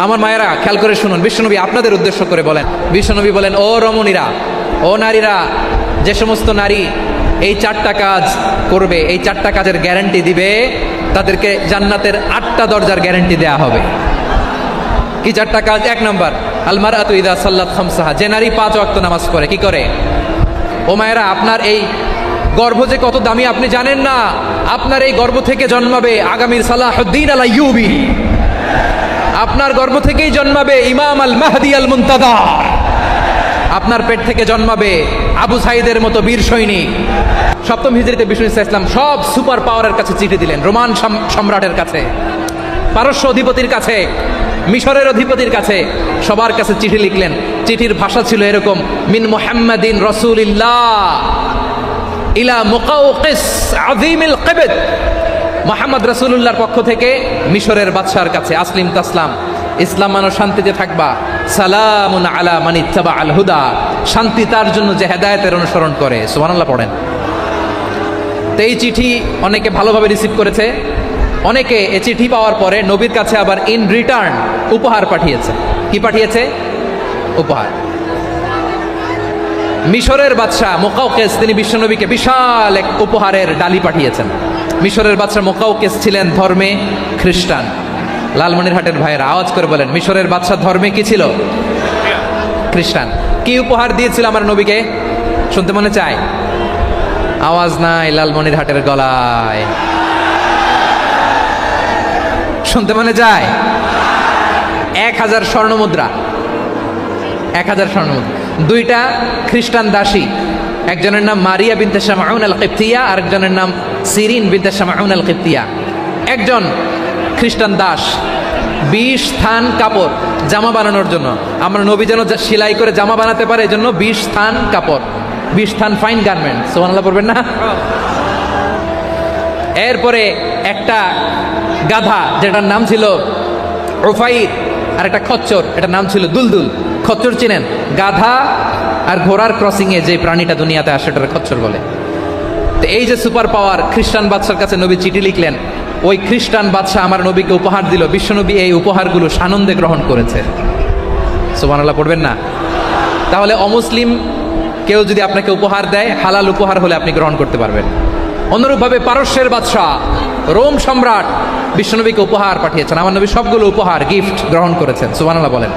আমার মায়েরা খেয়াল করে শুনুন, বিশ্বনবী আপনাদের উদ্দেশ্য করে বলেন। বিশ্বনবী বলেন, ও রমণীরা, ও নারীরা, যে সমস্ত নারী এই 4টা কাজ করবে, এই 4টা কাজের গ্যারান্টি দিবে, তাদেরকে জান্নাতের 8টা দরজার গ্যারান্টি দেয়া হবে। কি 4টা কাজ? 1 নম্বর, আলমারাতু ইযা সাল্লাত খামসাহা, যে নারী 5 ওয়াক্ত নামাজ পড়ে। কি করে? ও মায়েরা, আপনার এই গর্ভ যে কত দামি আপনি জানেন না। আপনার এই গর্ভ থেকে জন্মাবে আগামীর সালাহুদ্দিন আল আইয়ুবী। আপনার গর্ভ থেকেই জন্মাবে ইমাম আল মাহদি আল মুনতাদার। আপনার পেট থেকে জন্মাবে আবু সাইদের মতো বীর সৈনিক। 7ম হিজরিতে বিষ্ণু ইসলাম সব সুপার পাওয়ারের কাছে চিঠি দিলেন। রোমান সম্রাটের কাছে, পারস্য অধিপতির কাছে, মিশরের অধিপতির কাছে, সবার কাছে চিঠি লিখলেন। চিঠির ভাষা ছিল এরকম, মিন মুহাম্মাদিন রাসূলিল্লাহ ইলা মুকাওকিস আযীমিল কিবত। মুহাম্মদ রাসূলুল্লাহর পক্ষ থেকে মিশরের বাদশার কাছে, আসলিম তাসলাম, ইসলাম মানো শান্তিতে থাকবা। সালামুন আলা মান ইত্তাবা আল হুদা, শান্তি তার জন্য যে হেদায়েতের অনুসরণ করে। সুবহানাল্লাহ পড়েন। তো এই চিঠি অনেকে ভালোভাবে রিসিভ করেছে। অনেকে এই চিঠি পাওয়ার পরে নবীর কাছে আবার ইন রিটার্ন উপহার পাঠিয়েছে। কি পাঠিয়েছে? উপহার। মিশরের বাদশাহ মুকাওকিস, তিনি বিশ্বনবীকে বিশাল এক উপহারের ডালি পাঠিয়েছেন। মিশরের বাদশাহ মুকাওকিস ছিলেন ধর্মে খ্রিস্টান। লালমনিরহাটের ভাইয়েরা আওয়াজ করে বলেন, মিশরের বাদশাহ ধর্মে কি ছিল? খ্রিস্টান। কি উপহার দিয়েছিল আমার নবীকে? শুনতে মনে চায়? আওয়াজ নাই লালমনিরহাটের গলায়, শুনতে মনে যায়? 1000 স্বর্ণমুদ্রা। 1000 স্বর্ণমুদ্রা। 2টা খ্রিস্টান দাসী, একজনের নাম মারিয়া বিনতে শামউন আল কিবতিয়া, আরেকজনের নাম সিরিন বিনতে শামউন আল কিবতিয়া। একজন খ্রিস্টান দাস 20 থান কাপড় জামা বানানোর জন্য, আমরা নবী যেন সেলাই করে জামা বানাতে পারে এজন্য 20 থান কাপড়, 20 থান ফাইন গার্মেন্ট। সুবহানাল্লাহ পড়বেন না? এরপরে একটা গাধা, যেটার নাম ছিল উফাইর, আর একটা খচ্চর, এটার নাম ছিল দুলদুল। খচ্চর চিনেন? গাধা আর ঘোড়ার ক্রসিং এ যে প্রাণীটা দুনিয়াতে আসে সেটার খচ্চর বলে। তো এই যে সুপার পাওয়ার, খ্রিস্টান বাদশার কাছে নবী চিঠি লিখলেন। ওই খ্রিস্টান বাদশা আমার নবীকে উপহার দিল। বিশ্বনবী এই উপহারগুলো সানন্দে গ্রহণ করেছে। সুবহানাল্লাহ পড়বেন না? তাহলে অমুসলিম কেউ যদি আপনাকে উপহার দেয়, হালাল উপহার হলে আপনি গ্রহণ করতে পারবেন। অনুরূপভাবে পারস্যের বাদশাহ, রোম সম্রাট বিশ্বনবীকে উপহার পাঠিয়েছেন। আমার নবী সবগুলো উপহার, গিফট গ্রহণ করেছেন। সুবহানাল্লাহ বলেন।